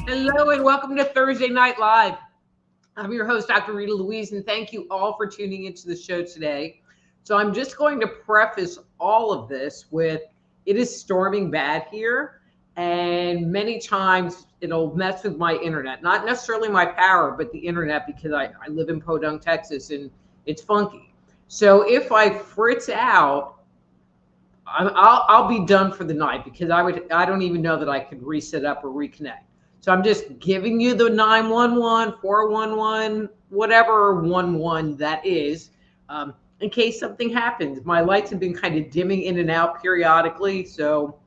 Hello and welcome to Thursday Night Live. I'm your host, Dr. Rita Louise, and thank you all for tuning into the show today. So I'm just going to preface all of this with it is storming bad here, and many times it'll mess with my internet. Not necessarily my power, but the internet, because I live in Podunk, Texas, and it's funky. So if I fritz out, I'll be done for the night, because I don't even know that I could reset up or reconnect. So I'm just giving you the 911, 411, whatever 11 that is, in case something happens. My lights have been kind of dimming in and out periodically, so,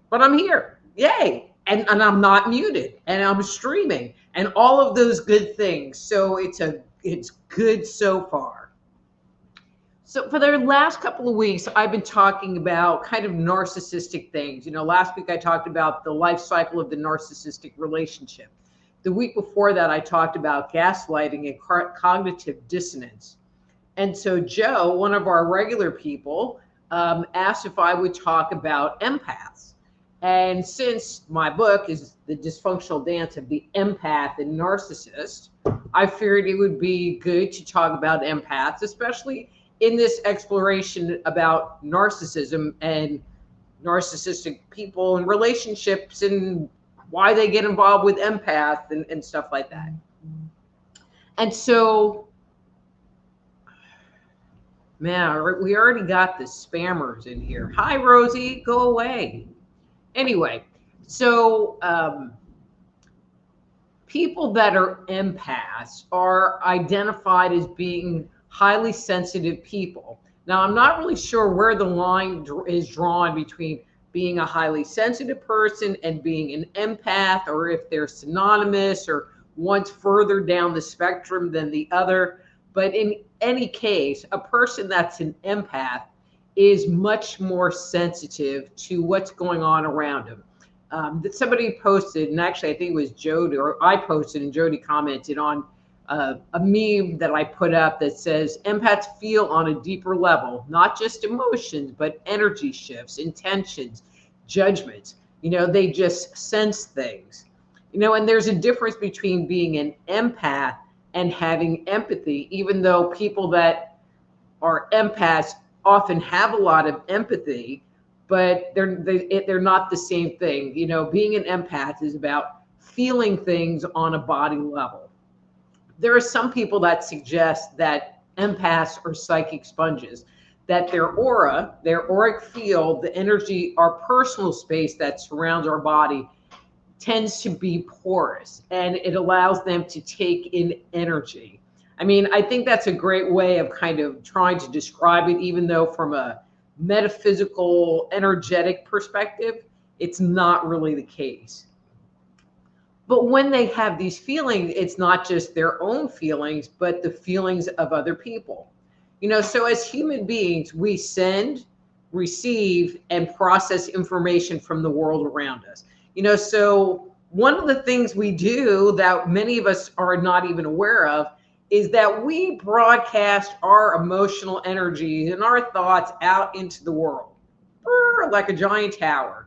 but I'm here, yay! And I'm not muted, and I'm streaming, and all of those good things. So it's good so far. So for the last couple of weeks, I've been talking about kind of narcissistic things. Last week I talked about the life cycle of the narcissistic relationship. The week before that, I talked about gaslighting and cognitive dissonance. And so Joe, one of our regular people, asked if I would talk about empaths. And since my book is The Dysfunctional Dance of the Empath and Narcissist, I figured it would be good to talk about empaths, especially in this exploration about narcissism and narcissistic people and relationships and why they get involved with empath and stuff like that. And so, man, we already got the spammers in here. Hi, Rosie, go away. Anyway, so people that are empaths are identified as being highly sensitive people. Now, I'm not really sure where the line is drawn between being a highly sensitive person and being an empath, or if they're synonymous or one's further down the spectrum than the other. But in any case, a person that's an empath is much more sensitive to what's going on around them. That somebody posted, and actually I think it was Jody, or I posted and Jody commented on a meme that I put up that says empaths feel on a deeper level, not just emotions, but energy shifts, intentions, judgments. They just sense things. And there's a difference between being an empath and having empathy, even though people that are empaths often have a lot of empathy, but they're not the same thing. Being an empath is about feeling things on a body level. There are some people that suggest that empaths are psychic sponges, that their aura, their auric field, the energy, our personal space that surrounds our body tends to be porous, and it allows them to take in energy. I think that's a great way of kind of trying to describe it, even though from a metaphysical, energetic perspective, it's not really the case. But when they have these feelings, it's not just their own feelings, but the feelings of other people. So as human beings, we send, receive, and process information from the world around us. So one of the things we do that many of us are not even aware of is that we broadcast our emotional energy and our thoughts out into the world, like a giant tower.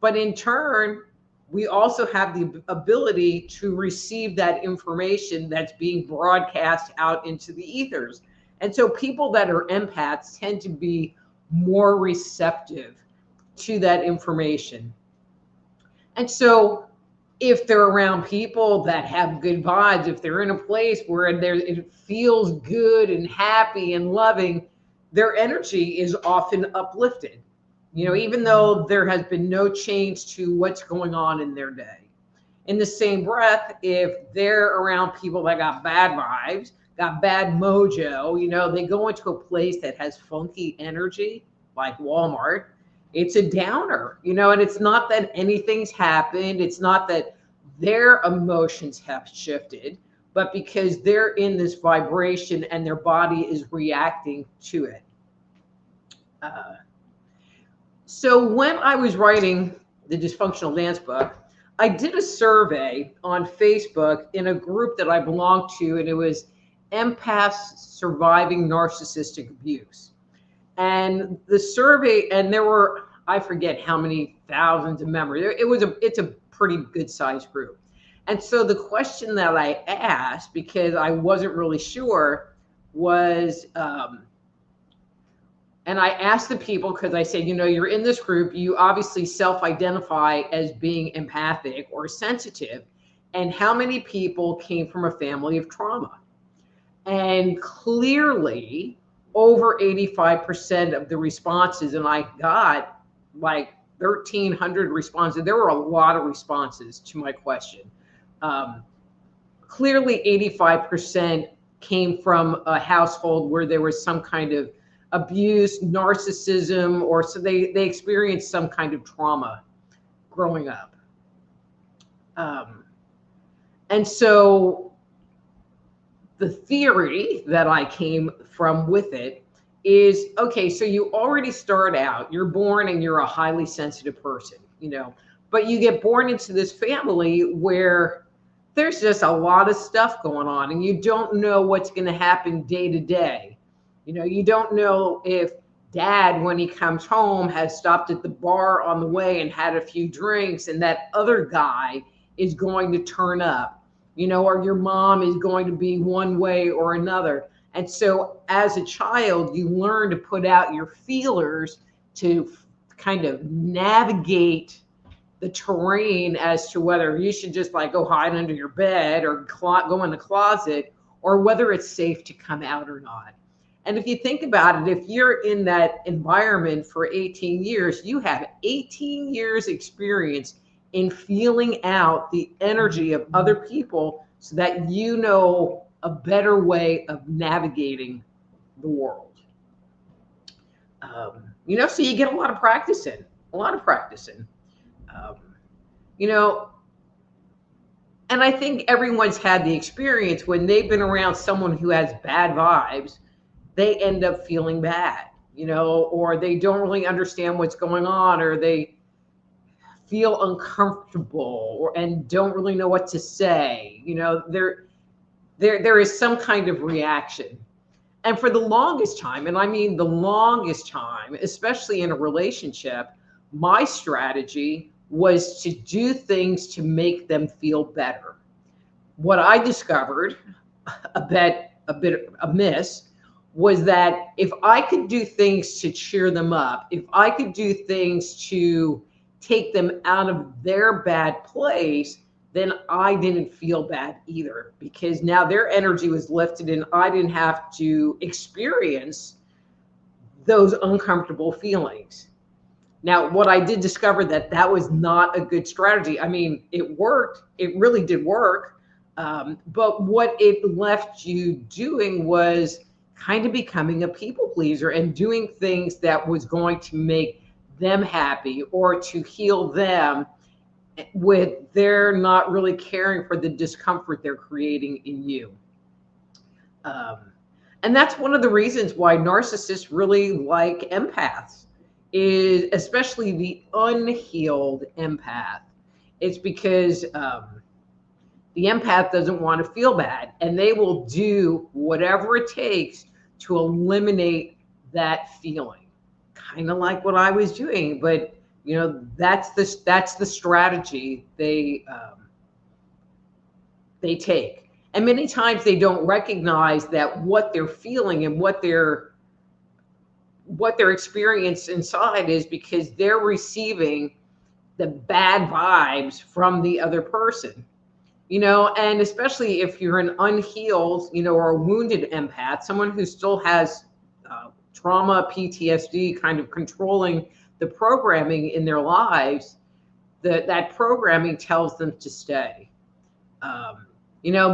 But in turn, we also have the ability to receive that information that's being broadcast out into the ethers. And so people that are empaths tend to be more receptive to that information. And so if they're around people that have good vibes, if they're in a place where it feels good and happy and loving, their energy is often uplifted. Even though there has been no change to what's going on in their day. In the same breath, if they're around people that got bad vibes, got bad mojo, they go into a place that has funky energy, like Walmart, It's a downer, and it's not that anything's happened. It's not that their emotions have shifted, but because they're in this vibration and their body is reacting to it. Uh, so when I was writing the dysfunctional dance book, I did a survey on Facebook in a group that I belonged to, and it was empaths surviving narcissistic abuse. And the survey, and there were, I forget how many thousands of members. It's a pretty good sized group. And so the question that I asked, because I wasn't really sure, was, and I asked the people, because I said, you're in this group, you obviously self-identify as being empathic or sensitive, and how many people came from a family of trauma? And clearly, over 85% of the responses, and I got like 1,300 responses. There were a lot of responses to my question. Clearly, 85% came from a household where there was some kind of abuse, narcissism, or so they experienced some kind of trauma growing up. And so the theory that I came from with it is, okay, so you already start out, you're born and you're a highly sensitive person, but you get born into this family where there's just a lot of stuff going on and you don't know what's going to happen day to day. You don't know if dad, when he comes home, has stopped at the bar on the way and had a few drinks, and that other guy is going to turn up, or your mom is going to be one way or another. And so as a child, you learn to put out your feelers to kind of navigate the terrain as to whether you should just like go hide under your bed or go in the closet, or whether it's safe to come out or not. And if you think about it, if you're in that environment for 18 years, you have 18 years experience in feeling out the energy of other people so that you know a better way of navigating the world. So you get a lot of practice in, and I think everyone's had the experience when they've been around someone who has bad vibes, they end up feeling bad, or they don't really understand what's going on, or they feel uncomfortable and don't really know what to say. There is some kind of reaction. And for the longest time, and I mean the longest time, especially in a relationship, my strategy was to do things to make them feel better. What I discovered, a bit amiss, was that if I could do things to cheer them up, if I could do things to take them out of their bad place, then I didn't feel bad either, because now their energy was lifted and I didn't have to experience those uncomfortable feelings. Now, what I did discover that was not a good strategy. I mean, it worked. It really did work. But what it left you doing was kind of becoming a people pleaser and doing things that was going to make them happy or to heal them, with they're not really caring for the discomfort they're creating in you. And that's one of the reasons why narcissists really like empaths, is especially the unhealed empath. It's because the empath doesn't want to feel bad, and they will do whatever it takes to eliminate that feeling. Kind of like what I was doing, but that's the strategy they take. And many times they don't recognize that what they're feeling and what their experience inside is because they're receiving the bad vibes from the other person. And especially if you're an unhealed, or a wounded empath, someone who still has trauma, PTSD kind of controlling the programming in their lives, that programming tells them to stay.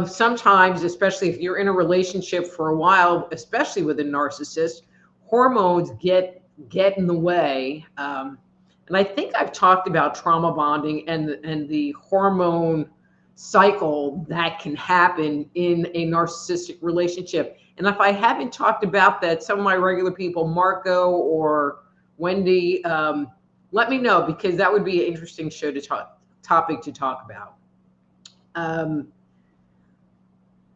Sometimes, especially if you're in a relationship for a while, especially with a narcissist, hormones get in the way. And I think I've talked about trauma bonding and the hormone cycle that can happen in a narcissistic relationship. And if I haven't talked about that, some of my regular people, Marco or Wendy, let me know, because that would be an interesting show to topic to talk about. Um,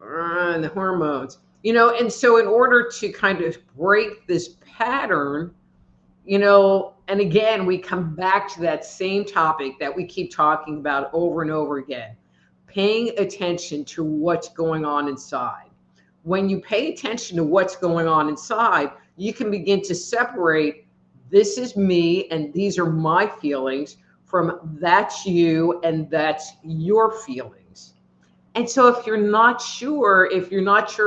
the hormones, and so in order to kind of break this pattern, and again, we come back to that same topic that we keep talking about over and over again, paying attention to what's going on inside. When you pay attention to what's going on inside, you can begin to separate, this is me and these are my feelings, from that's you and that's your feelings. And so if you're not sure,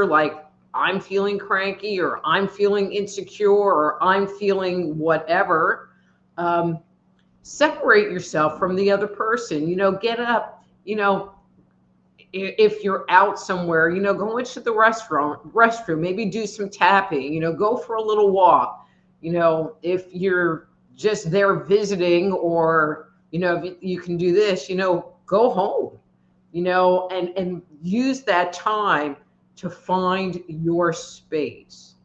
like, I'm feeling cranky, or I'm feeling insecure, or I'm feeling whatever, separate yourself from the other person. Get up. If you're out somewhere, go into the restroom, maybe do some tapping. Go for a little walk. If you're just there visiting, or if you can do this, go home. And use that time to find your space.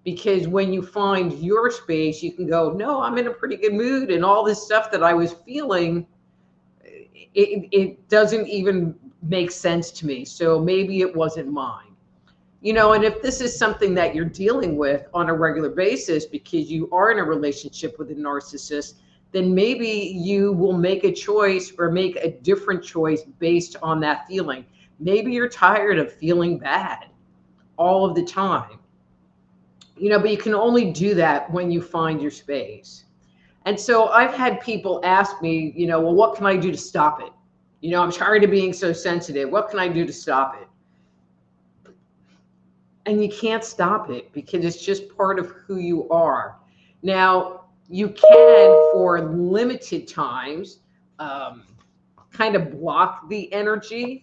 Because when you find your space, you can go, no, I'm in a pretty good mood, and all this stuff that I was feeling, it doesn't even make sense to me. So maybe it wasn't mine. And if this is something that you're dealing with on a regular basis because you are in a relationship with a narcissist, then maybe you will make a choice, or make a different choice based on that feeling. Maybe you're tired of feeling bad all of the time, but you can only do that when you find your space. And so I've had people ask me, well, what can I do to stop it? I'm tired of being so sensitive. What can I do to stop it? And you can't stop it, because it's just part of who you are. Now, you can, for limited times, kind of block the energy.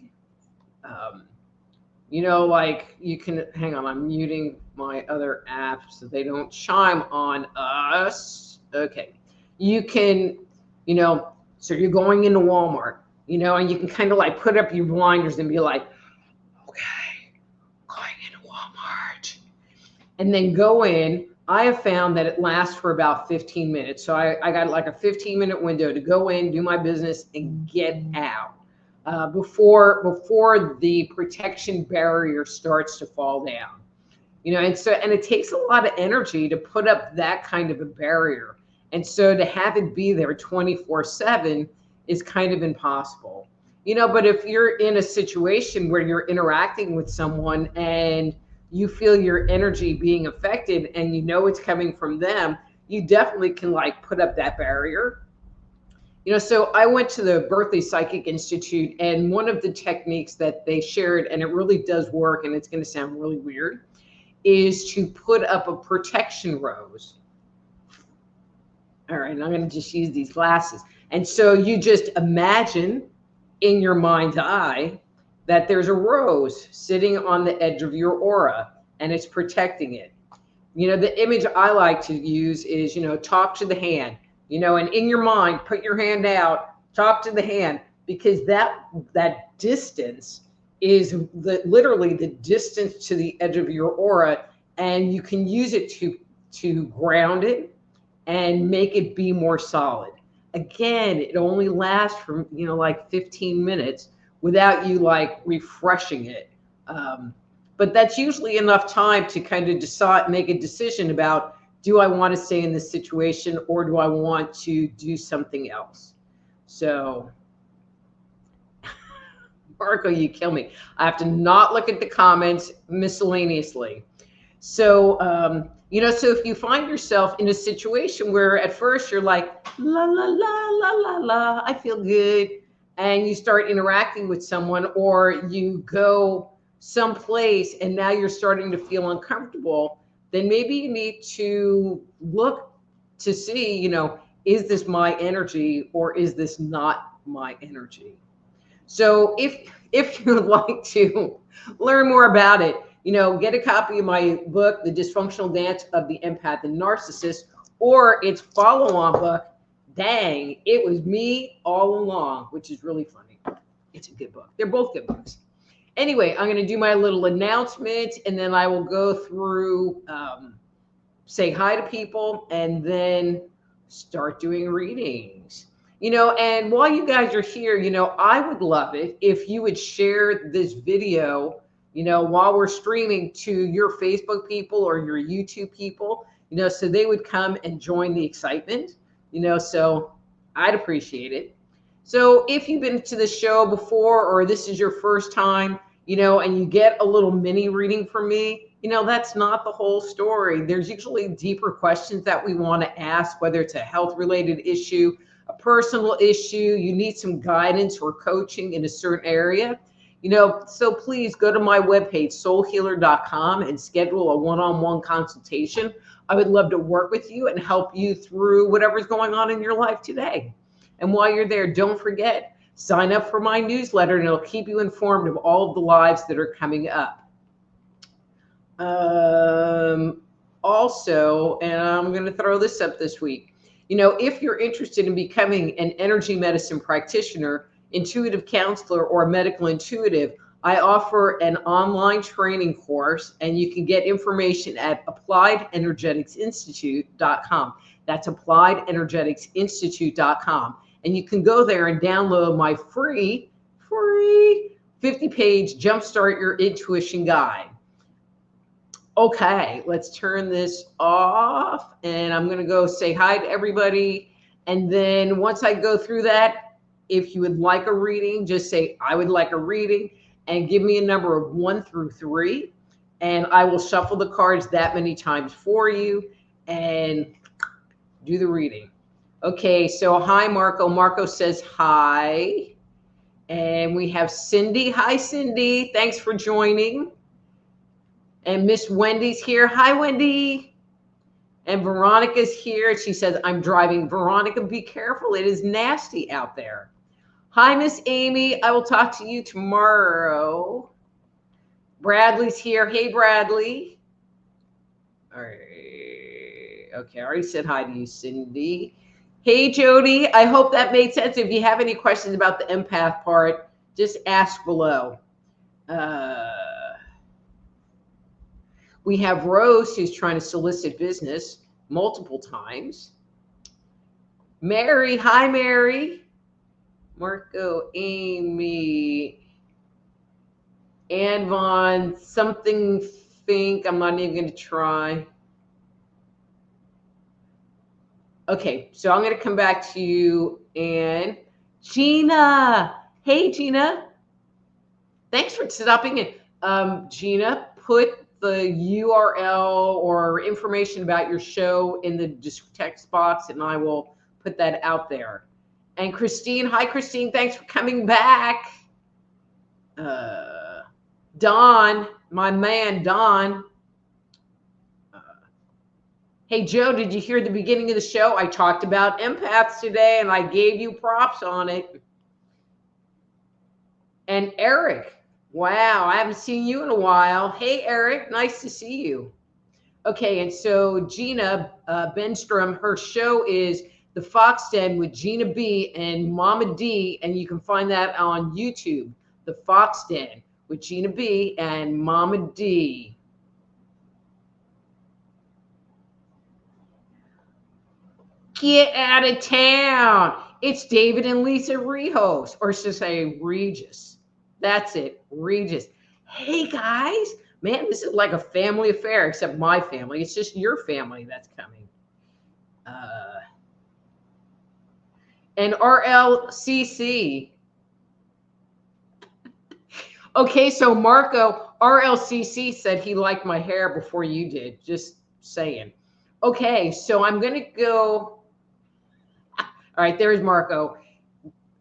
Like, you can, hang on, I'm muting my other apps so they don't chime on us. Okay. You can, so you're going into Walmart, and you can kind of like put up your blinders and be like, okay, going into Walmart. And then go in. I have found that it lasts for about 15 minutes. So I got like a 15-minute window to go in, do my business, and get out before the protection barrier starts to fall down. And it takes a lot of energy to put up that kind of a barrier. And so to have it be there 24/7 is kind of impossible. But if you're in a situation where you're interacting with someone and you feel your energy being affected, and it's coming from them, you definitely can like put up that barrier. So I went to the Berkeley Psychic Institute, and one of the techniques that they shared, and it really does work, and it's going to sound really weird, is to put up a protection rose. All right, and I'm going to just use these glasses. And so you just imagine in your mind's eye that there's a rose sitting on the edge of your aura, and it's protecting it. The image I like to use is, talk to the hand, and in your mind, put your hand out, talk to the hand, because that distance is literally the distance to the edge of your aura, and you can use it to ground it and make it be more solid. Again, it only lasts for, like 15 minutes without you like refreshing it. But that's usually enough time to kind of make a decision about, do I want to stay in this situation, or do I want to do something else? So, Marco, you kill me. I have to not look at the comments miscellaneously. So, so if you find yourself in a situation where at first you're like, la, la, la, la, la, la, I feel good, and you start interacting with someone, or you go someplace and now you're starting to feel uncomfortable, then maybe you need to look to see, is this my energy, or is this not my energy? So if you would like to learn more about it, get a copy of my book, The Dysfunctional Dance of the Empath and Narcissist, or its follow-on book, Dang, it was me all along, which is really funny. It's a good book. They're both good books. Anyway, I'm going to do my little announcement, and then I will go through, say hi to people, and then start doing readings. And while you guys are here, I would love it if you would share this video, while we're streaming, to your Facebook people or your YouTube people, so they would come and join the excitement, so I'd appreciate it. So if you've been to the show before, or this is your first time, and you get a little mini reading from me, that's not the whole story. There's usually deeper questions that we want to ask, whether it's a health related issue, a personal issue, you need some guidance or coaching in a certain area. So please go to my webpage, soulhealer.com, and schedule a one-on-one consultation. I would love to work with you and help you through whatever's going on in your life today. And while you're there, don't forget, sign up for my newsletter, and it'll keep you informed of all of the lives that are coming up. Also, and I'm going to throw this up this week, if you're interested in becoming an energy medicine practitioner, intuitive counselor, or medical intuitive, I offer an online training course, and you can get information at appliedenergeticsinstitute.com. That's appliedenergeticsinstitute.com. And you can go there and download my free 50-page Jumpstart Your Intuition Guide. Okay, let's turn this off, and I'm going to go say hi to everybody. And then once I go through that, if you would like a reading, just say, I would like a reading, and give me a number of 1 through 3. And I will shuffle the cards that many times for you and do the reading. Okay, so hi, Marco. Marco says hi. And we have Cindy. Hi, Cindy. Thanks for joining. And Miss Wendy's here. Hi, Wendy. And Veronica's here. She says, I'm driving. Veronica, be careful. It is nasty out there. Hi, Miss Amy. I will talk to you tomorrow. Bradley's here. Hey, Bradley. All right. Okay, I already said hi to you, Cindy. Hey, Jody. I hope that made sense. If you have any questions about the empath part, just ask below. We have Rose, who's trying to solicit business multiple times. Mary, hi, Mary. Marco, Amy, Ann Vaughn, something think. I'm not even going to try. Okay, so I'm going to come back to you. And Gina. Hey, Gina. Thanks for stopping in. Gina, put the URL or information about your show in the text box, and I will put that out there. And Christine, hi, Christine. Thanks for coming back. Don, my man, Don. Hey, Joe, did you hear the beginning of the show? I talked about empaths today, and I gave you props on it. And Eric, wow, I haven't seen you in a while. Hey, Eric, nice to see you. Okay, and so Gina Benstrom, her show is The Fox Den with Gina B and Mama D, and you can find that on YouTube, The Fox Den with Gina B and Mama D. Get out of town. It's David and Lisa Rejos, or should I say Regis. That's it, Regis. Hey, guys. Man, this is like a family affair, except my family. It's just your family that's coming. And RLCC. Okay, so Marco, RLCC said he liked my hair before you did. Just saying. Okay, so I'm going to go. All right, there's Marco.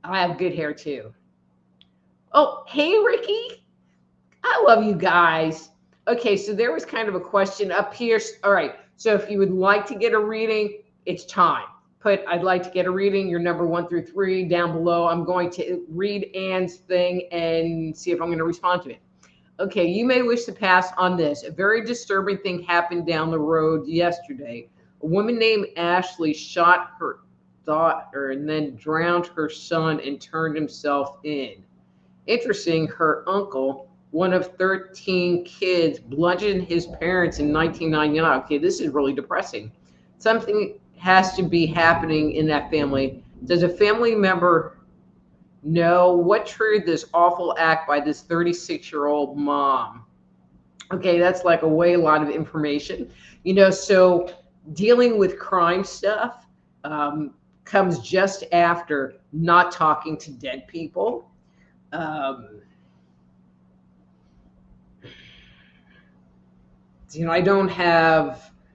I have good hair too. Oh, hey, Ricky. I love you guys. Okay, so there was kind of a question up here. All right, so if you would like to get a reading, it's time. Put, I'd like to get a reading, your number 1 through 3 down below. I'm going to read Ann's thing and see if I'm going to respond to it. Okay, you may wish to pass on this. A very disturbing thing happened down the road yesterday. A woman named Ashley shot her daughter and then drowned her son and turned himself in. Interesting, her uncle, one of 13 kids, bludgeoned his parents in 1999. Okay, this is really depressing. Something has to be happening in that family. Does a family member know what triggered this awful act by this 36-year-old mom? Okay, that's like a lot of information. So dealing with crime stuff comes just after not talking to dead people. Um,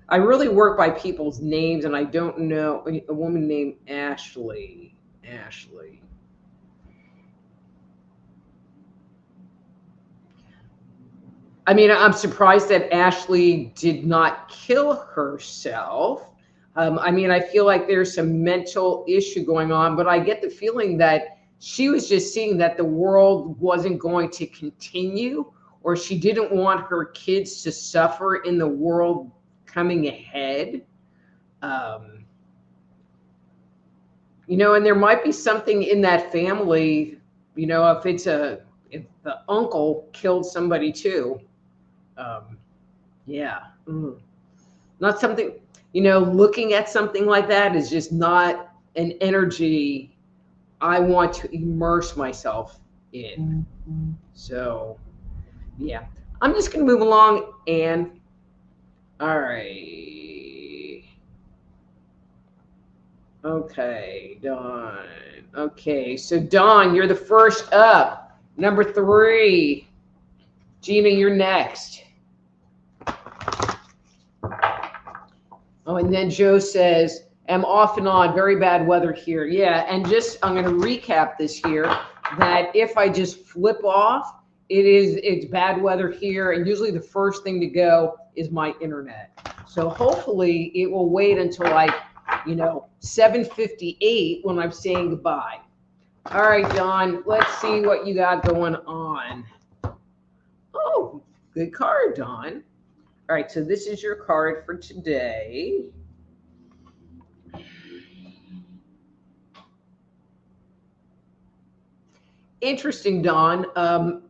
I really work by people's names, and I don't know a woman named Ashley. Ashley. I mean, I'm surprised that Ashley did not kill herself. I mean, I feel like there's some mental issue going on, but I get the feeling that she was just seeing that the world wasn't going to continue, or she didn't want her kids to suffer in the world coming ahead. Um, and there might be something in that family, if the uncle killed somebody too. Yeah. Mm. Not something, looking at something like that is just not an energy I want to immerse myself in. So, yeah. I'm just going to move along and, all right. Okay, Dawn. Okay, so Dawn, you're the first up. Number 3. Gina, you're next. Oh, and then Joe says, I'm off and on, very bad weather here. Yeah, and I'm going to recap this here, that if I just flip off, it's bad weather here, and usually the first thing to go is my internet. So hopefully it will wait until 7:58 when I'm saying goodbye. All right, Don, let's see what you got going on. Oh, good card, Don. All right, so this is your card for today. Interesting, Don.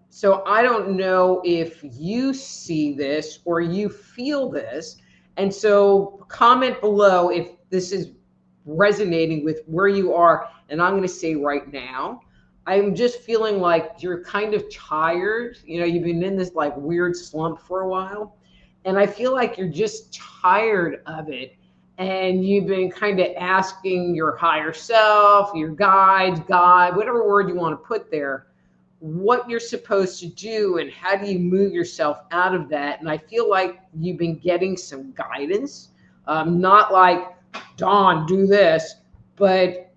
So I don't know if you see this or you feel this. And so comment below if this is resonating with where you are. And I'm going to say right now, I'm just feeling like you're kind of tired. You've been in this like weird slump for a while. And I feel like you're just tired of it. And you've been kind of asking your higher self, your guides, God, whatever word you want to put there, what you're supposed to do and how do you move yourself out of that. And I feel like you've been getting some guidance, not like, Dawn, do this, but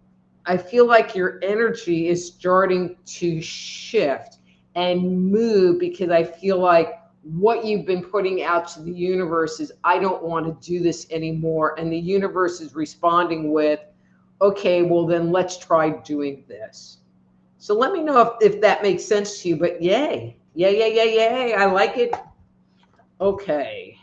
I feel like your energy is starting to shift and move, because I feel like what you've been putting out to the universe is, I don't want to do this anymore. And the universe is responding with, okay, well then let's try doing this. So let me know if that makes sense to you, but yay. Yay. I like it. Okay.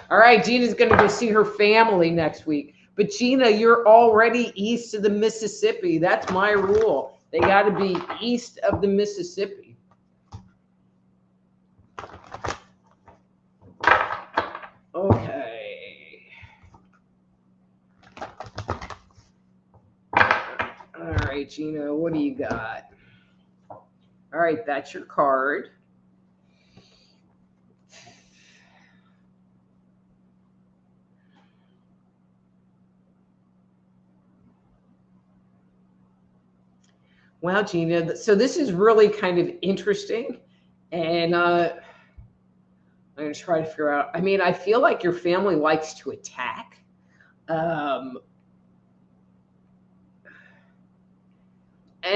All right, Gina's going to go see her family next week. But Gina, you're already east of the Mississippi. That's my rule. They got to be east of the Mississippi. Okay. All right, Gina, what do you got? All right, that's your card. Wow, Gina. So this is really kind of interesting. And I'm going to try to figure out. I mean, I feel like your family likes to attack. And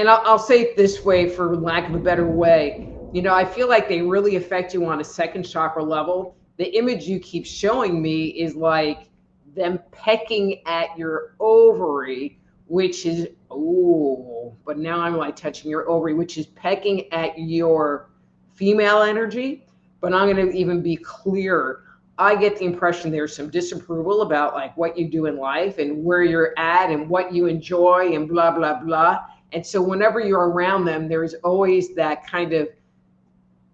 I'll say it this way, for lack of a better way. I feel like they really affect you on a second chakra level. The image you keep showing me is like them pecking at your ovary, which is, but now I'm like touching your ovary, which is pecking at your female energy. But I'm going to even be clearer. I get the impression there's some disapproval about like what you do in life and where you're at and what you enjoy and blah, blah, blah. And so whenever you're around them, there's always that kind of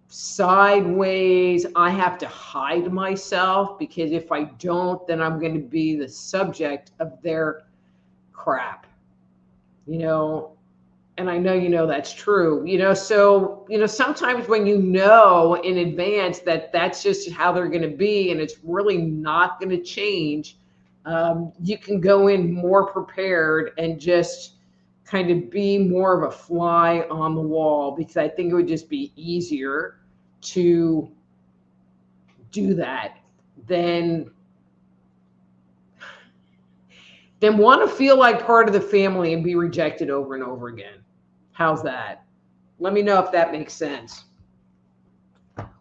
sideways, I have to hide myself, because if I don't, then I'm going to be the subject of their crap, you know. And I know, you know, that's true, you know. So, you know, sometimes when you know in advance that that's just how they're going to be and it's really not going to change, you can go in more prepared and just kind of be more of a fly on the wall, because I think it would just be easier to do that than want to feel like part of the family and be rejected over and over again. How's that? Let me know if that makes sense.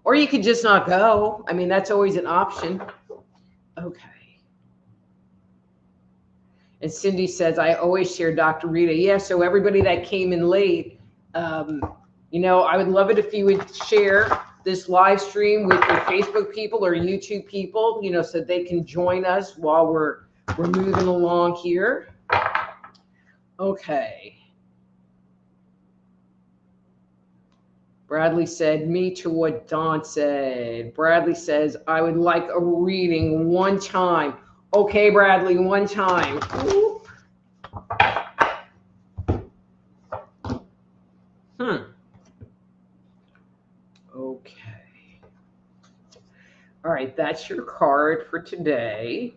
Or you could just not go. I mean, that's always an option. Okay. And Cindy says, I always share Dr. Rita. Yeah, so everybody that came in late, you know, I would love it if you would share this live stream with your Facebook people or YouTube people, you know, so they can join us while we're moving along here. Okay. Bradley said, me to what Dawn said. Bradley says, I would like a reading one time. Okay, Bradley, one time. Okay. All right, that's your card for today.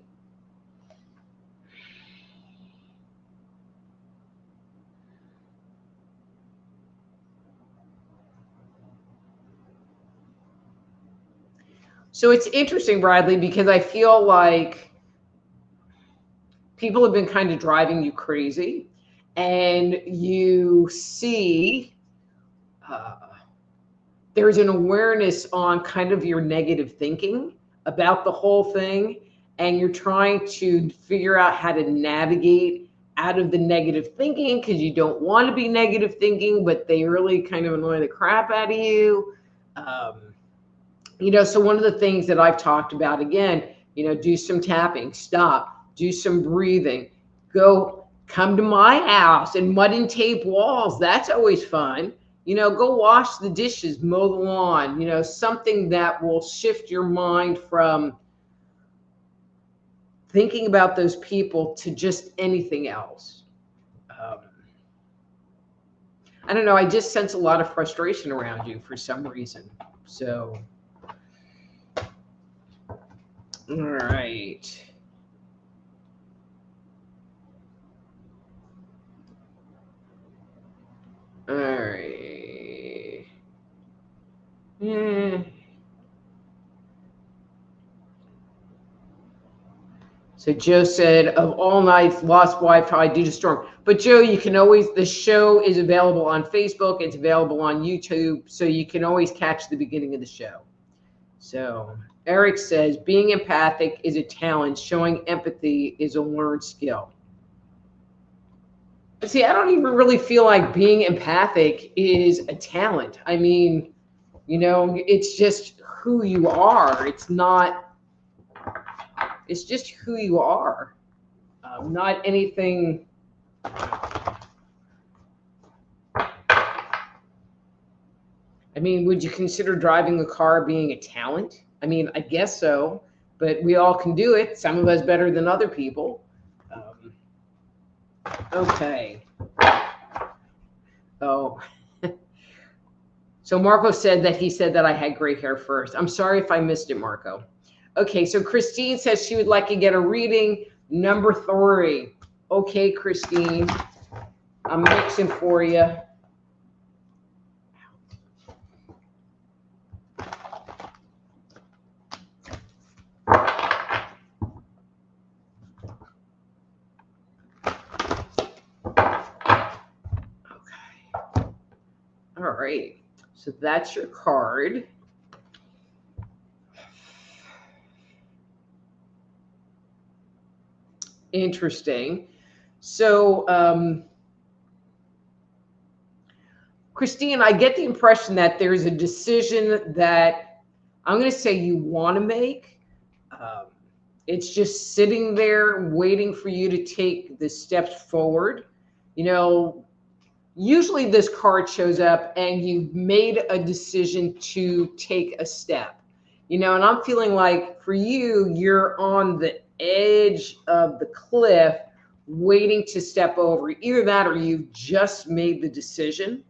So it's interesting, Bradley, because I feel like people have been kind of driving you crazy, and you see there's an awareness on kind of your negative thinking about the whole thing, and you're trying to figure out how to navigate out of the negative thinking, because you don't want to be negative thinking, but they really kind of annoy the crap out of you. You know, so one of the things that I've talked about, again, you know, do some tapping, stop, do some breathing, come to my house and mud and tape walls. That's always fun. You know, go wash the dishes, mow the lawn, you know, something that will shift your mind from thinking about those people to just anything else. I don't know. I just sense a lot of frustration around you for some reason. So, all right. All right. Yeah. So Joe said, of all nights, lost Wi-Fi due to storm. But Joe, you can always, the show is available on Facebook. It's available on YouTube. So you can always catch the beginning of the show. So Eric says, being empathic is a talent. Showing empathy is a learned skill. But see, I don't even really feel like being empathic is a talent. I mean, you know, it's just who you are. It's not, it's just who you are. Not anything. I mean, would you consider driving a car being a talent? I mean, I guess so, but we all can do it. Some of us better than other people. Okay. Oh. So Marco said that he said that I had gray hair first. I'm sorry if I missed it, Marco. Okay, so Christine says she would like to get a reading number 3. Okay, Christine, I'm mixing for you. All right, so that's your card. Interesting. So, Christine, I get the impression that there's a decision that I'm going to say you want to make, Um, it's just sitting there waiting for you to take the steps forward. You know, usually this card shows up and you've made a decision to take a step. You know, and I'm feeling like for you, you're on the edge of the cliff waiting to step over. Either that or you've just made the decision.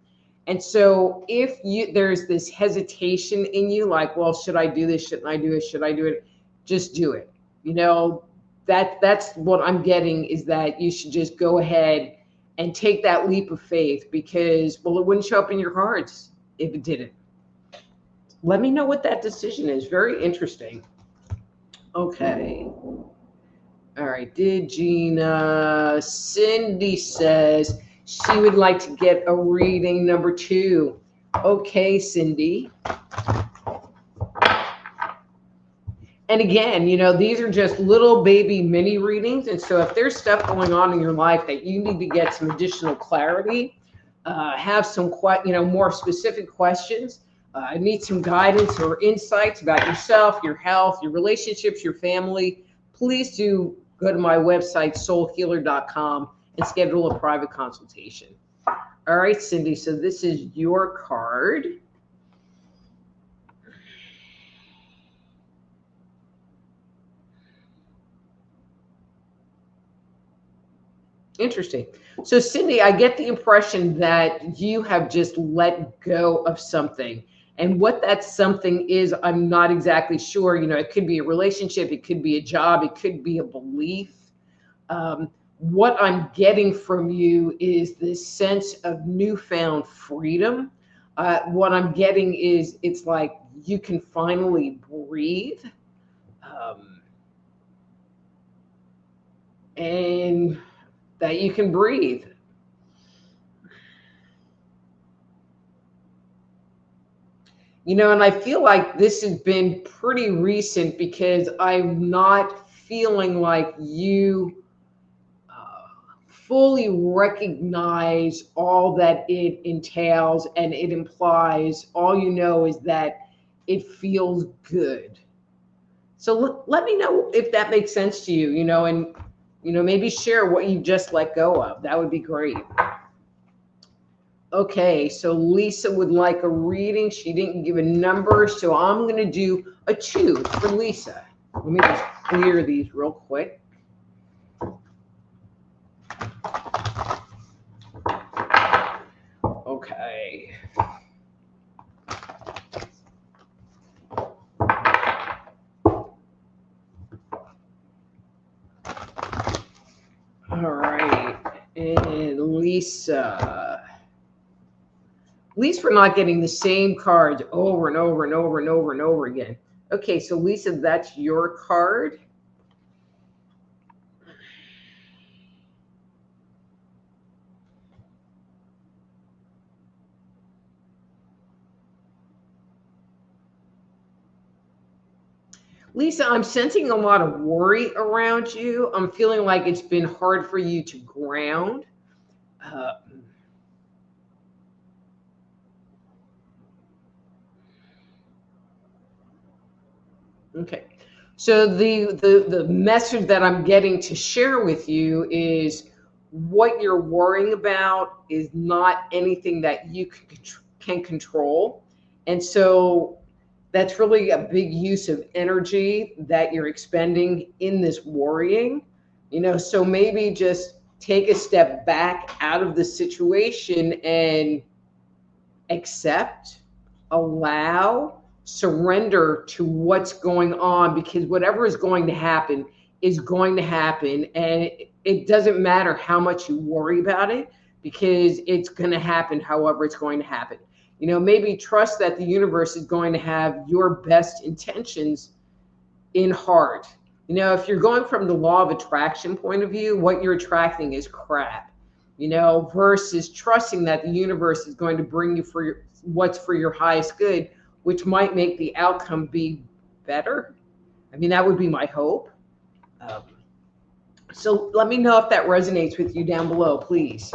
And so if you there's this hesitation in you, like, well, should I do this? Shouldn't I do it? Should I do it? Just do it. You know, that's what I'm getting, is that you should just go ahead and take that leap of faith, because, well, it wouldn't show up in your cards if it didn't. Let me know what that decision is. Very interesting. Okay. All right. Did Gina? Cindy says she would like to get a reading number 2. Okay, Cindy. And again, you know, these are just little baby mini readings. And so if there's stuff going on in your life that you need to get some additional clarity, have some, more specific questions, need some guidance or insights about yourself, your health, your relationships, your family, please do go to my website, soulhealer.com, and schedule a private consultation. All right, Cindy, so this is your card. Interesting. So, Cindy, I get the impression that you have just let go of something. And what that something is, I'm not exactly sure. You know, it could be a relationship, it could be a job, it could be a belief. What I'm getting from you is this sense of newfound freedom. What I'm getting is it's like you can finally breathe. And that you can breathe. You know, and I feel like this has been pretty recent, because I'm not feeling like you fully recognize all that it entails and it implies. All you know is that it feels good. So let me know if that makes sense to you, and, maybe share what you just let go of. That would be great. Okay, so Lisa would like a reading. She didn't give a number, so I'm going to do a 2 for Lisa. Let me just clear these real quick. Okay. All right, and Lisa. At least we're not getting the same cards over and over and over and over and over again. Okay, so Lisa, that's your card. Lisa, I'm sensing a lot of worry around you. I'm feeling like it's been hard for you to ground. Okay. So the message that I'm getting to share with you is what you're worrying about is not anything that you can control. And so that's really a big use of energy that you're expending in this worrying. So maybe just take a step back out of the situation and accept, allow, surrender to what's going on, because whatever is going to happen is going to happen. And it doesn't matter how much you worry about it, because it's going to happen however it's going to happen. Maybe trust that the universe is going to have your best intentions in heart. If you're going from the law of attraction point of view, what you're attracting is crap, versus trusting that the universe is going to bring you for what's for your highest good, which might make the outcome be better. I mean, that would be my hope. So let me know if that resonates with you down below, please.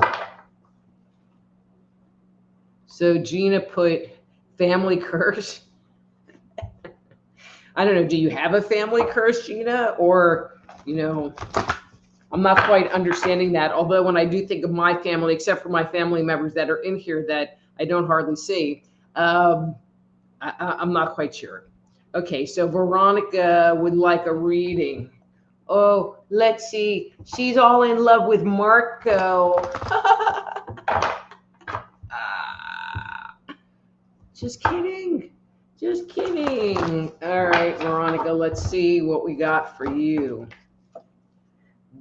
So Gina put family curse. I don't know. Do you have a family curse, Gina? Or, you know, I'm not quite understanding that. Although when I do think of my family, except for my family members that are in here that I don't hardly see, I'm not quite sure. Okay, so Veronica would like a reading. Oh, let's see. She's all in love with Marco. Just kidding. Just kidding. All right, Veronica, let's see what we got for you.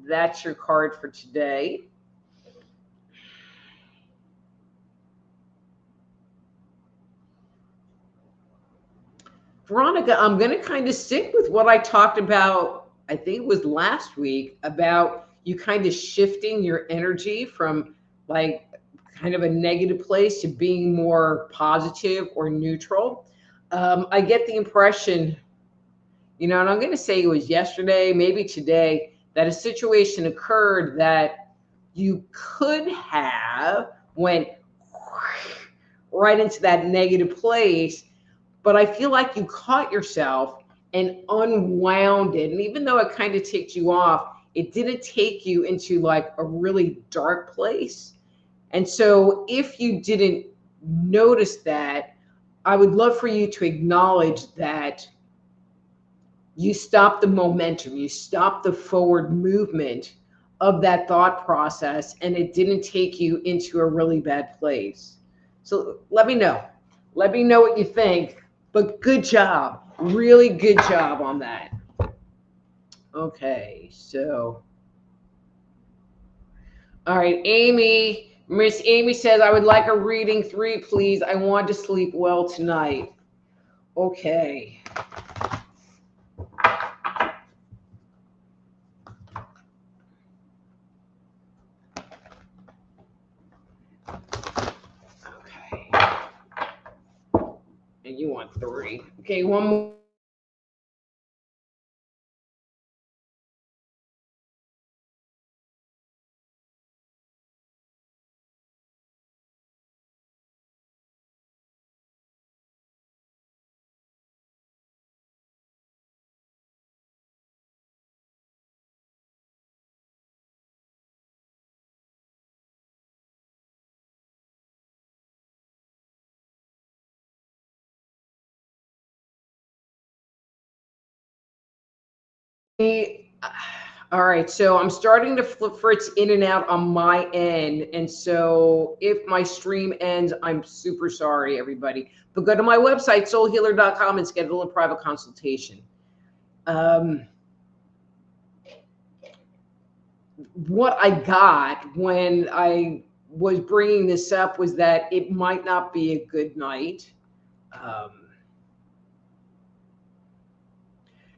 That's your card for today. Veronica, I'm going to kind of stick with what I talked about, I think it was last week, about you kind of shifting your energy from like kind of a negative place to being more positive or neutral. I get the impression, and I'm going to say it was yesterday, maybe today, that a situation occurred that you could have went right into that negative place, but I feel like you caught yourself and unwound it. And even though it kind of ticked you off, it didn't take you into like a really dark place. And so if you didn't notice that, I would love for you to acknowledge that you stopped the momentum, you stopped the forward movement of that thought process, and it didn't take you into a really bad place. So let me know. Let me know what you think. But good job. Really good job on that. Okay, so. All right, Amy. Miss Amy says, I would like a reading 3, please. I want to sleep well tonight. Okay. Okay. And you want 3. Okay, one more. All right, so I'm starting to flip Fritz in and out on my end. And so if my stream ends, I'm super sorry, everybody. But go to my website, soulhealer.com, and schedule a private consultation. What I got when I was bringing this up was that it might not be a good night.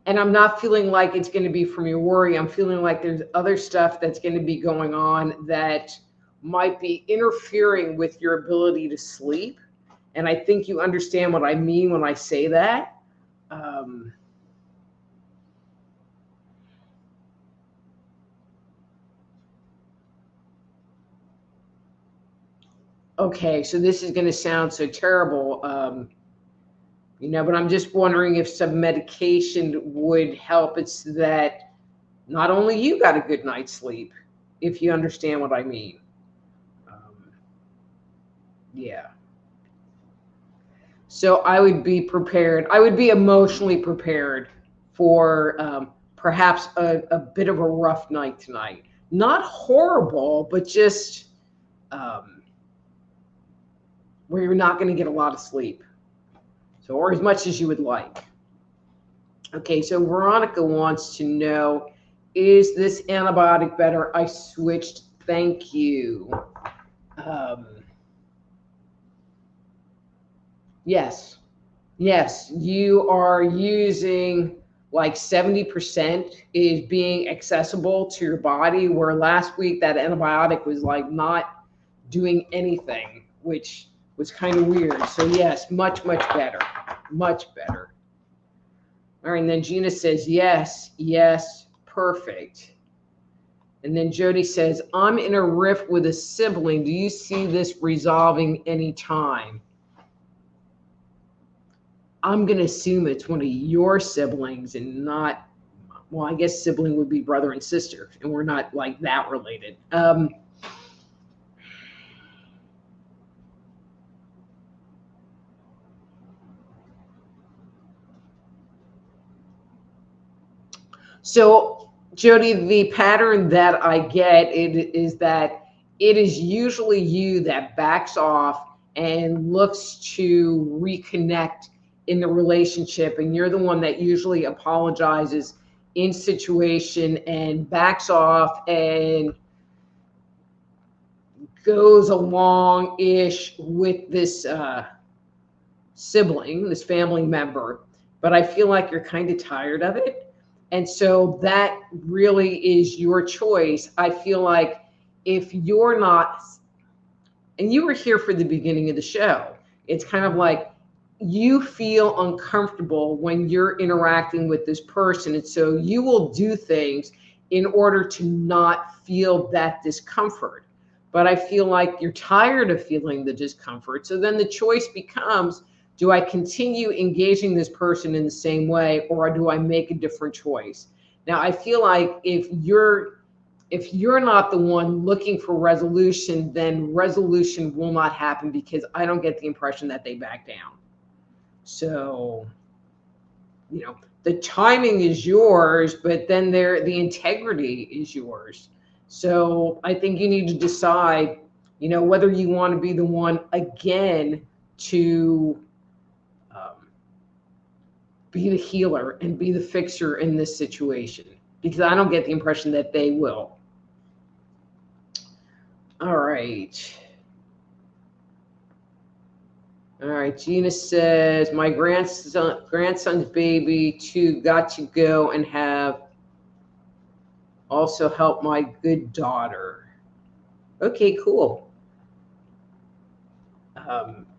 And I'm not feeling like it's going to be from your worry. I'm feeling like there's other stuff that's going to be going on that might be interfering with your ability to sleep. And I think you understand what I mean when I say that. Okay, so this is going to sound so terrible, but I'm just wondering if some medication would help. It's that not only you got a good night's sleep, if you understand what I mean. Yeah. So I would be prepared. I would be emotionally prepared for perhaps a bit of a rough night tonight. Not horrible, but just where you're not going to get a lot of sleep. So, or as much as you would like. Okay, so Veronica wants to know, is this antibiotic better? I switched. Thank you. Yes. Yes, you are using like 70% is being accessible to your body, where last week that antibiotic was like not doing anything, which was kind of weird. So yes, much, much better. Much better. All right, and then Gina says, yes, yes, perfect. And then Jody says, I'm in a rift with a sibling. Do you see this resolving anytime? I'm going to assume it's one of your siblings and not, well, I guess sibling would be brother and sister, and we're not like that related. So, Jody, the pattern that I get it is that it is usually you that backs off and looks to reconnect in the relationship, and you're the one that usually apologizes in situation and backs off and goes along ish with this sibling, this family member, but I feel like you're kind of tired of it. And so that really is your choice. I feel like if you're not, and you were here for the beginning of the show, it's kind of like you feel uncomfortable when you're interacting with this person. And so you will do things in order to not feel that discomfort. But I feel like you're tired of feeling the discomfort. So then the choice becomes, do I continue engaging this person in the same way, or do I make a different choice? Now, I feel like if you're not the one looking for resolution, then resolution will not happen, because I don't get the impression that they back down. So, the timing is yours, but then the integrity is yours. So I think you need to decide, whether you want to be the one again to be the healer and be the fixer in this situation, because I don't get the impression that they will. All right. All right. Gina says, my grandson's baby too got to go and have also help my good daughter. Okay, cool.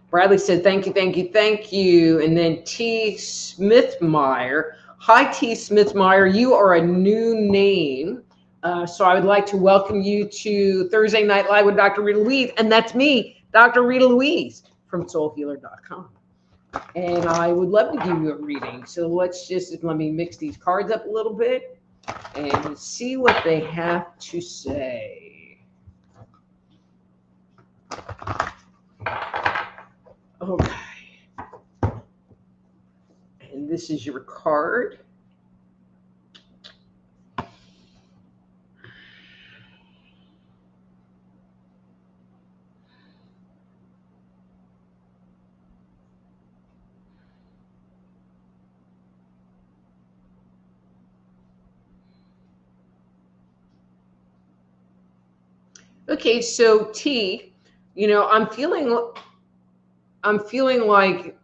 Bradley said, thank you, thank you, thank you. And then T. Smithmeyer. Hi, T. Smithmeyer. You are a new name. So I would like to welcome you to Thursday Night Live with Dr. Rita Louise. And that's me, Dr. Rita Louise from soulhealer.com. And I would love to give you a reading. So let me mix these cards up a little bit and see what they have to say. Okay. And this is your card. Okay, so T, I'm feeling like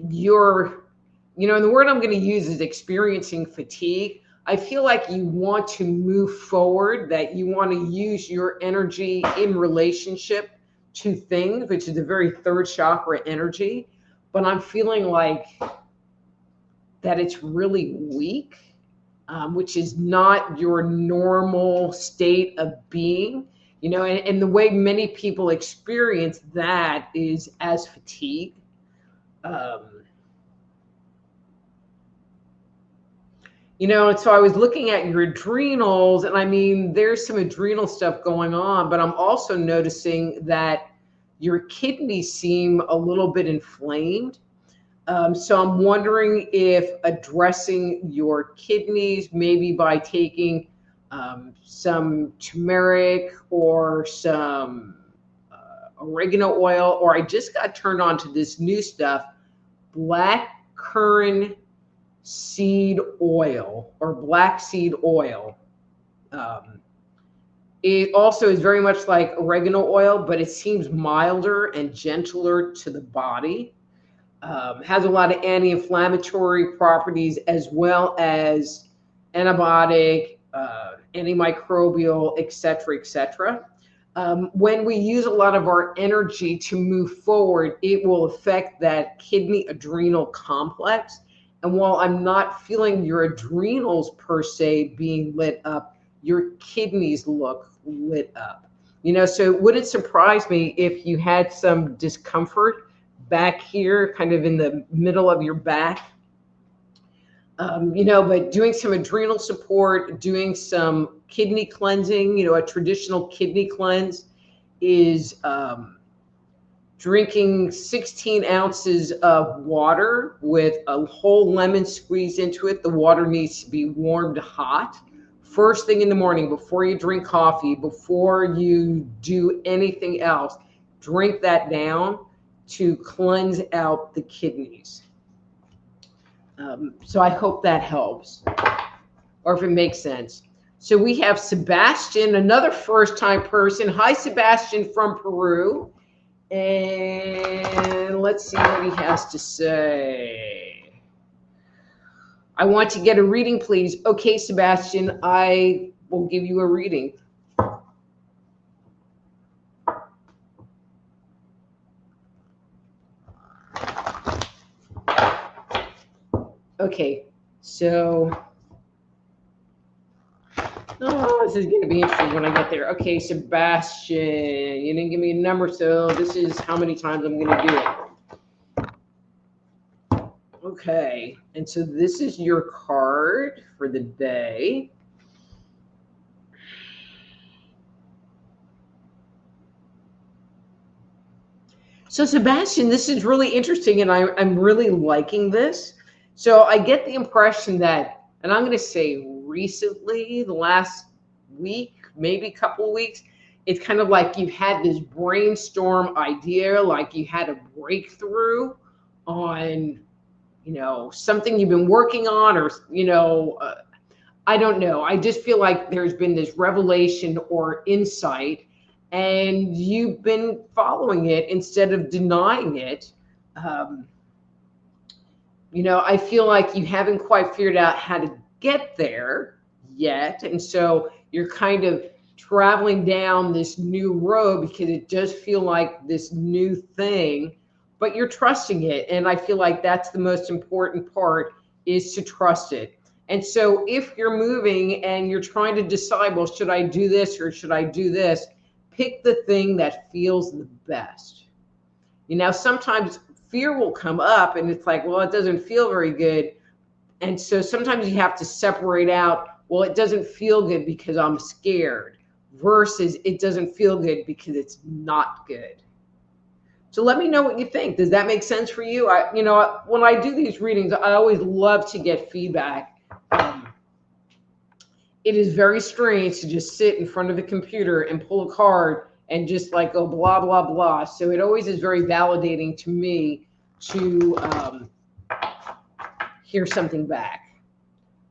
you're, and the word I'm going to use is experiencing fatigue. I feel like you want to move forward, that you want to use your energy in relationship to things, which is a very third chakra energy. But I'm feeling like that it's really weak, which is not your normal state of being. And the way many people experience that is as fatigue. And so I was looking at your adrenals, and I mean, there's some adrenal stuff going on, but I'm also noticing that your kidneys seem a little bit inflamed. So I'm wondering if addressing your kidneys, maybe by taking some turmeric or some oregano oil, or I just got turned on to this new stuff, black currant seed oil or black seed oil. It also is very much like oregano oil, but it seems milder and gentler to the body. Has a lot of anti-inflammatory properties as well as antibiotic, antimicrobial, et cetera, et cetera. When we use a lot of our energy to move forward, it will affect that kidney adrenal complex. And while I'm not feeling your adrenals per se being lit up, your kidneys look lit up. So it wouldn't surprise me if you had some discomfort back here, kind of in the middle of your back. But doing some adrenal support, doing some kidney cleansing, a traditional kidney cleanse is drinking 16 ounces of water with a whole lemon squeezed into it. The water needs to be warmed hot. First thing in the morning, before you drink coffee, before you do anything else, drink that down to cleanse out the kidneys. So I hope that helps, or if it makes sense. So we have Sebastian, another first-time person. Hi, Sebastian from Peru. And let's see what he has to say. I want to get a reading, please. Okay, Sebastian, I will give you a reading. Okay, so this is going to be interesting when I get there. Okay, Sebastian, you didn't give me a number, so this is how many times I'm going to do it. Okay, and so this is your card for the day. So Sebastian, this is really interesting, and I'm really liking this. So I get the impression that, and I'm going to say recently, the last week, maybe a couple of weeks, it's kind of like you've had this brainstorm idea, like you had a breakthrough on, something you've been working on, or, I don't know. I just feel like there's been this revelation or insight, and you've been following it instead of denying it. I feel like you haven't quite figured out how to get there yet. And so you're kind of traveling down this new road because it does feel like this new thing, but you're trusting it. And I feel like that's the most important part, is to trust it. And so if you're moving and you're trying to decide, well, should I do this or should I do this? Pick the thing that feels the best. Sometimes fear will come up and it's like, well, it doesn't feel very good. And so sometimes you have to separate out, well, it doesn't feel good because I'm scared, versus it doesn't feel good because it's not good. So let me know what you think. Does that make sense for you? When I do these readings, I always love to get feedback. It is very strange to just sit in front of the computer and pull a card and just like go blah, blah, blah. So it always is very validating to me to hear something back.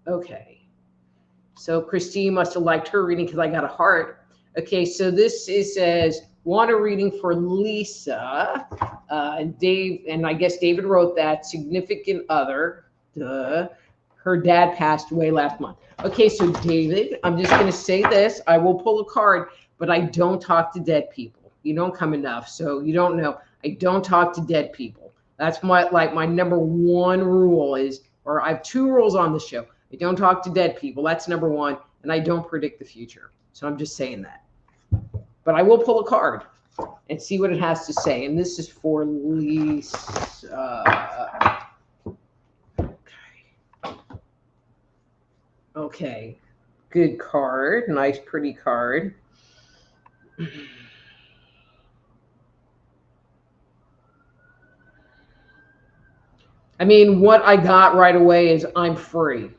Okay. So Christine must have liked her reading because I got a heart. Okay, so this says, want a reading for Lisa. Dave, and I guess David wrote that, significant other. Duh. Her dad passed away last month. Okay, so David, I'm just going to say this. I will pull a card, but I don't talk to dead people. You don't come enough, so you don't know. I don't talk to dead people. That's my number one rule is, or I have 2 rules on the show. I don't talk to dead people. That's number 1, and I don't predict the future. So I'm just saying that. But I will pull a card and see what it has to say. And this is for Lisa. Okay, good card, nice pretty card. I mean, what I got right away is I'm free.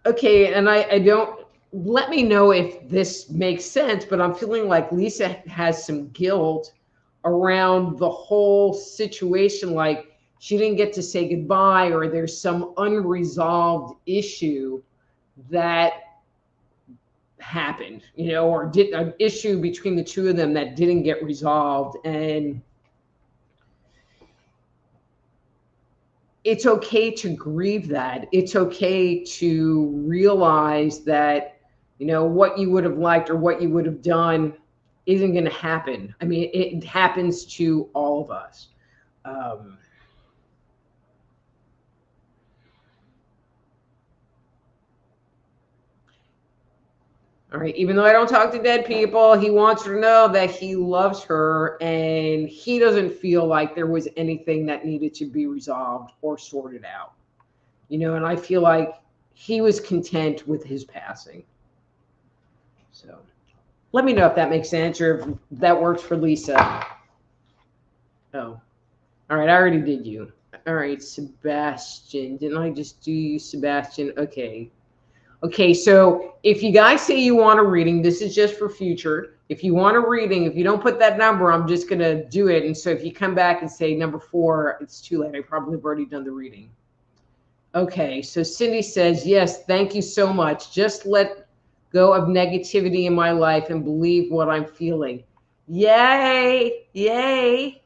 Okay, and I don't, let me know if this makes sense, but I'm feeling like Lisa has some guilt around the whole situation, like she didn't get to say goodbye, or there's some unresolved issue that happened, or did an issue between the 2 of them that didn't get resolved. And it's okay to grieve that. It's okay to realize that, what you would have liked or what you would have done isn't going to happen. I mean, it happens to all of us. All right. Even though I don't talk to dead people, he wants her to know that he loves her and he doesn't feel like there was anything that needed to be resolved or sorted out. And I feel like he was content with his passing. So let me know if that makes sense or if that works for Lisa. Oh, all right. I already did you. All right, Sebastian. Didn't I just do you, Sebastian? Okay. Okay, so if you guys say you want a reading, this is just for future. If you want a reading, if you don't put that number, I'm just going to do it. And so if you come back and say number 4, it's too late. I probably have already done the reading. Okay, so Cindy says, yes, thank you so much. Just let go of negativity in my life and believe what I'm feeling. Yay, yay.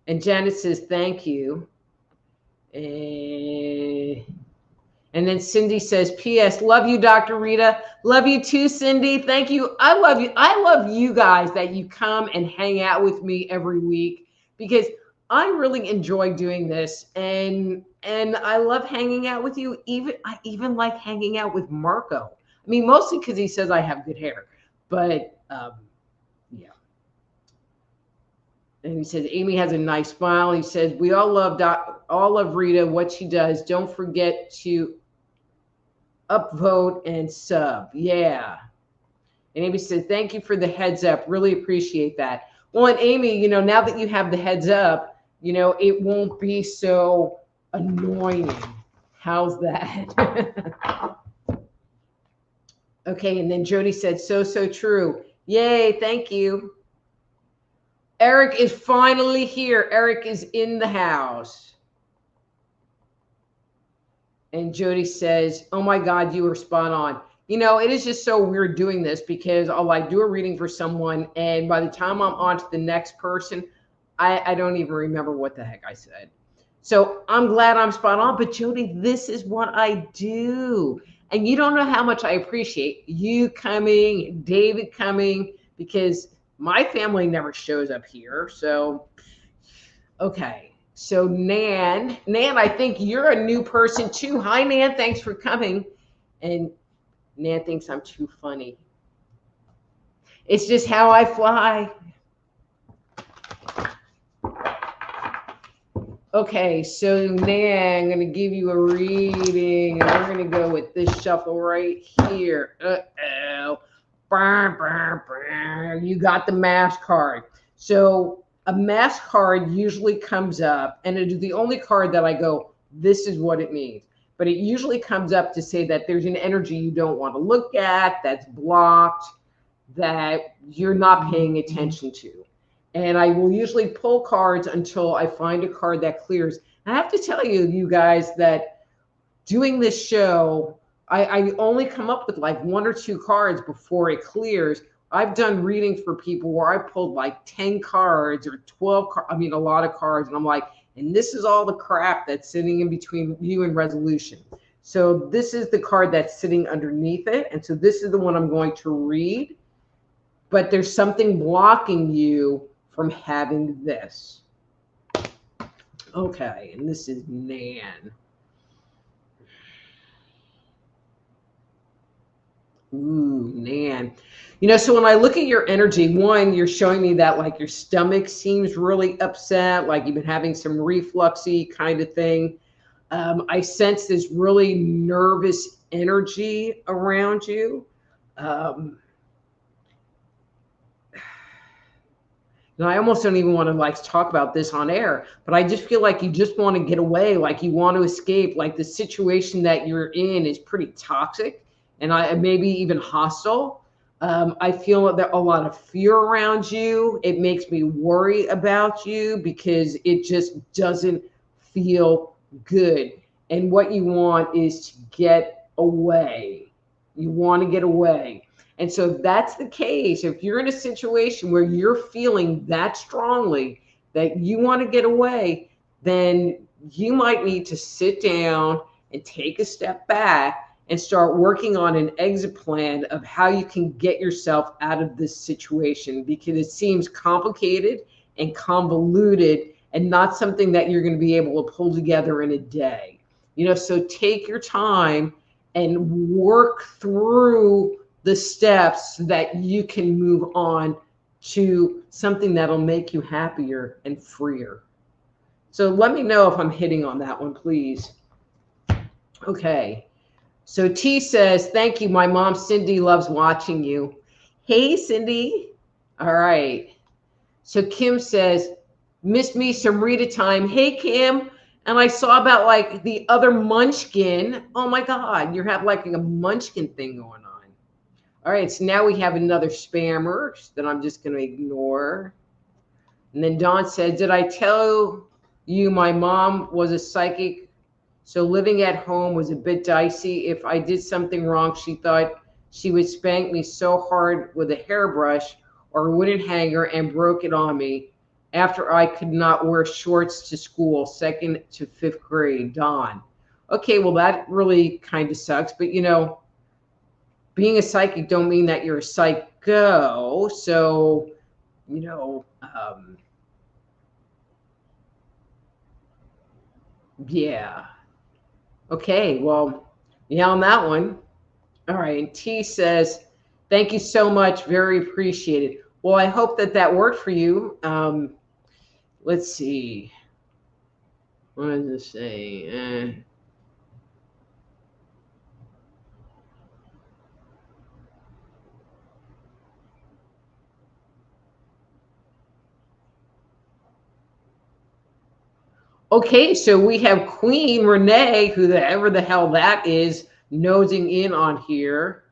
And Janet says, thank you. And then Cindy says, P.S. Love you, Dr. Rita. Love you too, Cindy. Thank you. I love you. I love you guys that you come and hang out with me every week because I really enjoy doing this. And I love hanging out with you. I even like hanging out with Marco. I mean, mostly because he says I have good hair. But yeah. And he says, Amy has a nice smile. He says, we all love Rita, what she does. Don't forget to upvote and sub. Yeah. And Amy says, thank you for the heads up. Really appreciate that. Well, and Amy, now that you have the heads up, it won't be so annoying. How's that? Okay. And then Jody said, so true. Yay. Thank you. Eric is finally here. Eric is in the house. And Jody says, oh my God, you were spot on. It is just so weird doing this because I'll do a reading for someone. And by the time I'm on to the next person, I don't even remember what the heck I said. So I'm glad I'm spot on. But Jody, this is what I do. And you don't know how much I appreciate you coming, David coming, because my family never shows up here. So, okay. So Nan, I think you're a new person too. Hi, Nan. Thanks for coming. And Nan thinks I'm too funny. It's just how I fly. Okay, so Nan, I'm going to give you a reading. And we're going to go with this shuffle right here. Uh-oh. You got the mask card. So a mask card usually comes up, and it is the only card that I go, this is what it means. But it usually comes up to say that there's an energy you don't want to look at, that's blocked, that you're not paying attention to. And I will usually pull cards until I find a card that clears. I have to tell you guys, that doing this show, I only come up with 1 or 2 cards before it clears. I've done readings for people where I pulled 10 cards or 12 cards. I mean, a lot of cards. And I'm like, and this is all the crap that's sitting in between you and resolution. So this is the card that's sitting underneath it. And so this is the one I'm going to read. But there's something blocking you from having this. Okay, and this is Nan. Ooh, Nan. So when I look at your energy, one, you're showing me that your stomach seems really upset, like you've been having some refluxy kind of thing. I sense this really nervous energy around you. And I almost don't even want to talk about this on air, but I just feel like you just want to get away, like you want to escape, like the situation that you're in is pretty toxic and maybe even hostile. I feel that a lot of fear around you. It makes me worry about you because it just doesn't feel good. And what you want is to get away. You want to get away. And so if that's the case, if you're in a situation where you're feeling that strongly that you want to get away, then you might need to sit down and take a step back and start working on an exit plan of how you can get yourself out of this situation, because it seems complicated and convoluted and not something that you're going to be able to pull together in a day. So take your time and work through the steps so that you can move on to something that'll make you happier and freer. So let me know if I'm hitting on that one, please. Okay. So T says, thank you. My mom, Cindy, loves watching you. Hey, Cindy. All right. So Kim says, miss me some Rita time. Hey, Kim. And I saw about like the other munchkin. Oh my God, you have like a munchkin thing going on. All right, so now we have another spammer that I'm just going to ignore. And then Dawn said, did I tell you my mom was a psychic? So living at home was a bit dicey. If I did something wrong, she thought she would spank me so hard with a hairbrush or a wooden hanger and broke it on me after I could not wear shorts to school, 2nd to 5th grade. Dawn. Okay, well, that really kind of sucks. But, you know, being a psychic don't mean that you're a psycho. So, you know, yeah. Okay, well, yeah, on that one. All right, and T says, thank you so much. Very appreciated. Well, I hope that that worked for you. Let's see. What does it say? Okay, so we have Queen Renee, whoever the hell that is, nosing in on here.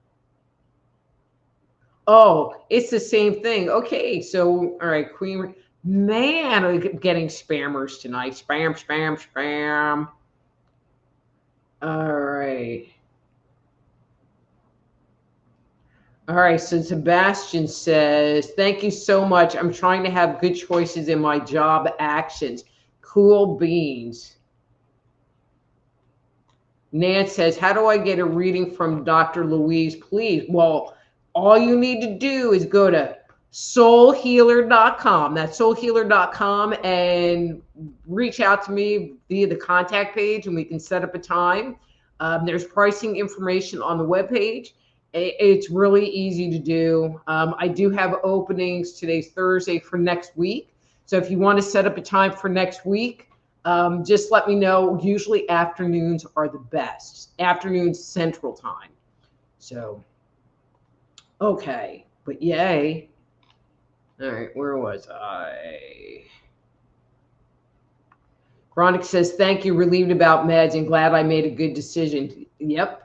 Oh, it's the same thing. Okay, so all right, Queen. Man, I'm getting spammers tonight. Spam, spam, spam. All right. All right, so Sebastian says, thank you so much. I'm trying to have good choices in my job actions. Cool beans. Nan says, how do I get a reading from Dr. Louise, please? Well, all you need to do is go to soulhealer.com. That's soulhealer.com and reach out to me via the contact page and we can set up a time. There's pricing information on the webpage. It's really easy to do. I do have openings. Today's Thursday for next week. So if you want to set up a time for next week, just let me know. Usually afternoons are the best. Afternoons Central Time. So, okay. But yay. All right, where was I? Veronica says, thank you, relieved about meds and glad I made a good decision. Yep.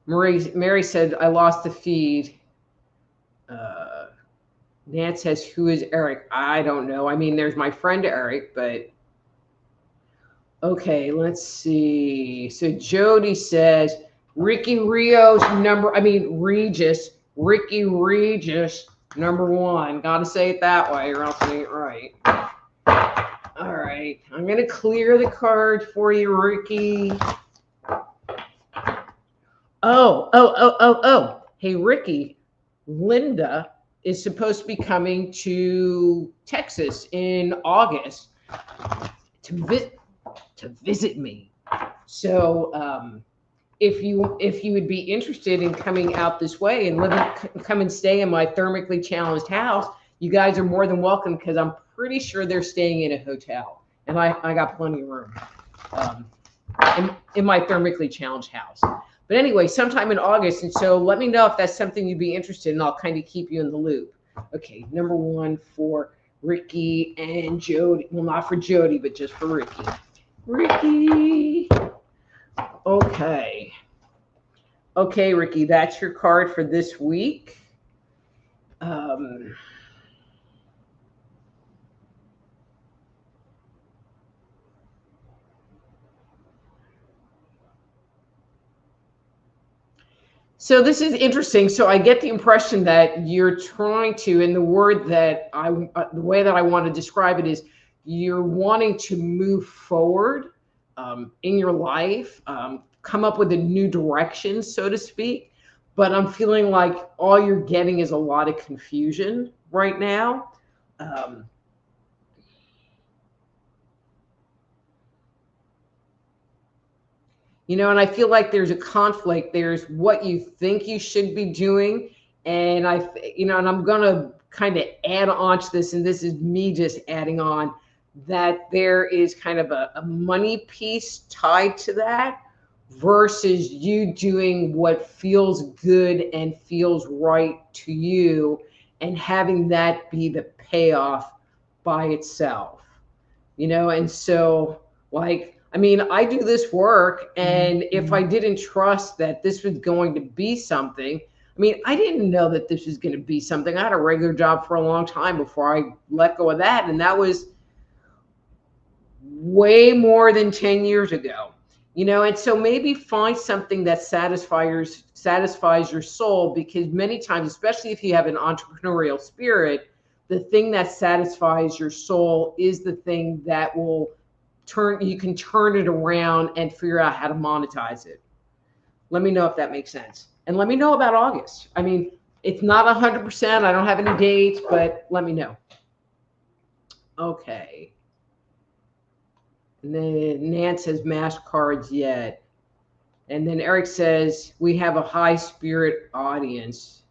Mary said, I lost the feed. Nance says, who is Eric? I don't know. I mean, there's my friend Eric, but okay, let's see. So Jody says, Ricky Regis, Ricky Regis, #1. Got to say it that way or else I ain't right. All right, I'm going to clear the card for you, Ricky. Oh. Hey, Ricky, Linda is supposed to be coming to Texas in August to visit me. So if you would be interested in coming out this way and come and stay in my thermically challenged house, you guys are more than welcome because I'm pretty sure they're staying in a hotel and I got plenty of room in my thermically challenged house. But anyway, sometime in August, and so let me know if that's something you'd be interested in. I'll kind of keep you in the loop. Okay, #1 for Ricky and Jody. Well, not for Jody, but just for Ricky. Ricky. Okay. Okay, Ricky, that's your card for this week. So this is interesting. So I get the impression that you're trying to, and the way that I want to describe it is you're wanting to move forward in your life, come up with a new direction, so to speak. But I'm feeling like all you're getting is a lot of confusion right now. and I feel like there's a conflict. There's what you think you should be doing. And and I'm going to kind of add on to this, and this is me just adding on, that there is kind of a money piece tied to that versus you doing what feels good and feels right to you and having that be the payoff by itself, and so I do this work, and if I didn't trust that this was going to be something, I didn't know that this was going to be something. I had a regular job for a long time before I let go of that, and that was way more than 10 years ago. And so maybe find something that satisfies your soul, because many times, especially if you have an entrepreneurial spirit, the thing that satisfies your soul is the thing that you can turn it around and figure out how to monetize it. Let me know if that makes sense. And let me know about August. It's not 100%. I don't have any dates, but let me know. Okay. And then Nance says, mashed cards yet. And then Eric says, we have a high spirit audience.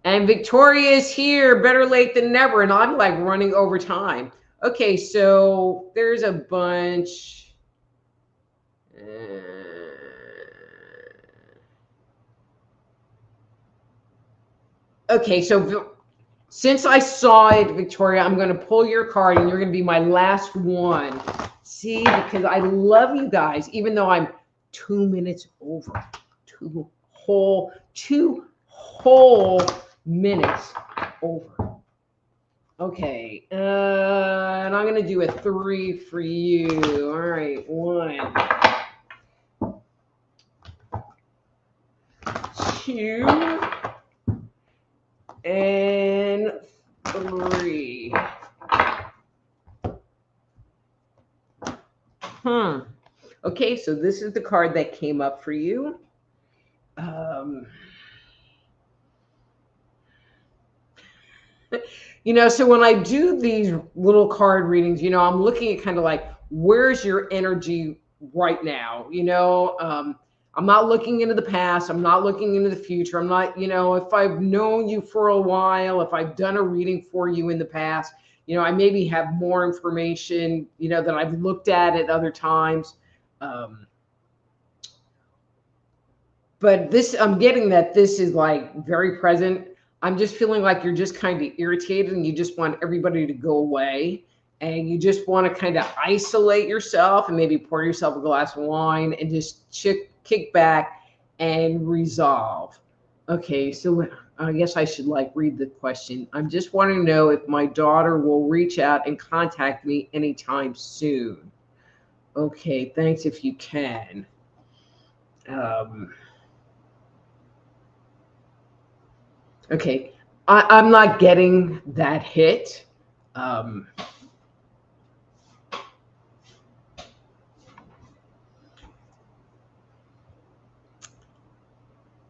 And Victoria is here, better late than never. And I'm like running over time. Okay, so there's a bunch. Okay, so since I saw it, Victoria, I'm going to pull your card, and you're going to be my last one. See, because I love you guys, even though I'm 2 minutes over. Two whole minutes over. Okay, and I'm going to do a 3 for you. All right, 1, 2, and 3. Okay, so this is the card that came up for you. So when I do these little card readings, I'm looking at kind of like, where's your energy right now? I'm not looking into the past. I'm not looking into the future. I'm not, if I've known you for a while, if I've done a reading for you in the past, I maybe have more information, that I've looked at other times. But I'm getting that this is like very present. I'm just feeling like you're just kind of irritated, and you just want everybody to go away, and you just want to kind of isolate yourself and maybe pour yourself a glass of wine and just kick back and resolve. Okay, so I guess I should read the question. I'm just wanting to know if my daughter will reach out and contact me anytime soon. Okay, thanks if you can. Okay, I'm not getting that hit. I'm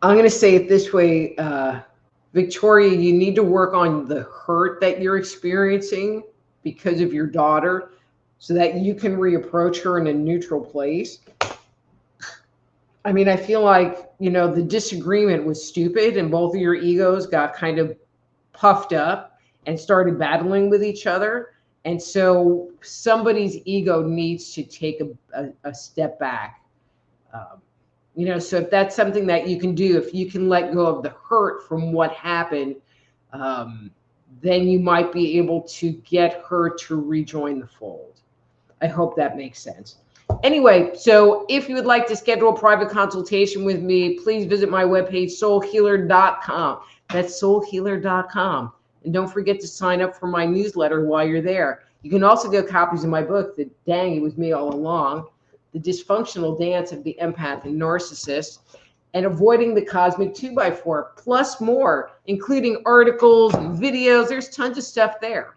going to say it this way, Victoria, you need to work on the hurt that you're experiencing because of your daughter so that you can reapproach her in a neutral place. I feel like, the disagreement was stupid, and both of your egos got kind of puffed up and started battling with each other. And so somebody's ego needs to take a step back. So if that's something that you can do, if you can let go of the hurt from what happened, then you might be able to get her to rejoin the fold. I hope that makes sense. Anyway, so if you would like to schedule a private consultation with me, please visit my webpage, soulhealer.com. That's soulhealer.com. And don't forget to sign up for my newsletter while you're there. You can also get copies of my book, Dang, It Was Me All Along, The Dysfunctional Dance of the Empath and Narcissist, and Avoiding the Cosmic 2x4, plus more, including articles and videos. There's tons of stuff there.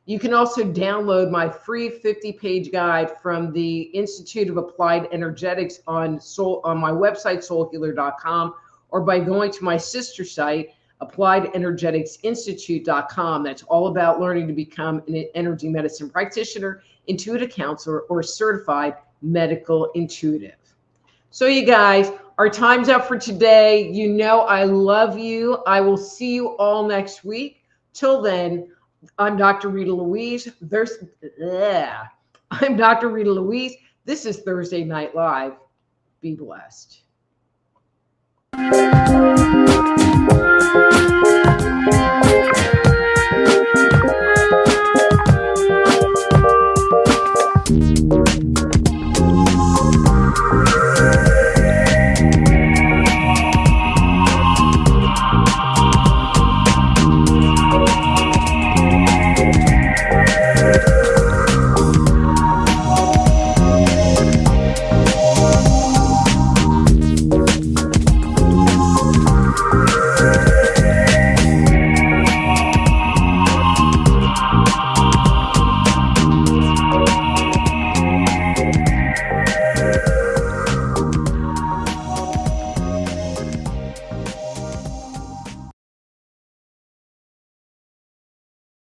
You can also download my free 50-page guide from the Institute of Applied Energetics on my website, soulhealer.com, or by going to my sister site, AppliedEnergeticsInstitute.com. That's all about learning to become an energy medicine practitioner, intuitive counselor, or certified medical intuitive. So you guys, our time's up for today. You know I love you. I will see you all next week. Till then, I'm Dr. Rita Louise. I'm Dr. Rita Louise. This is Thursday Night Live. Be blessed.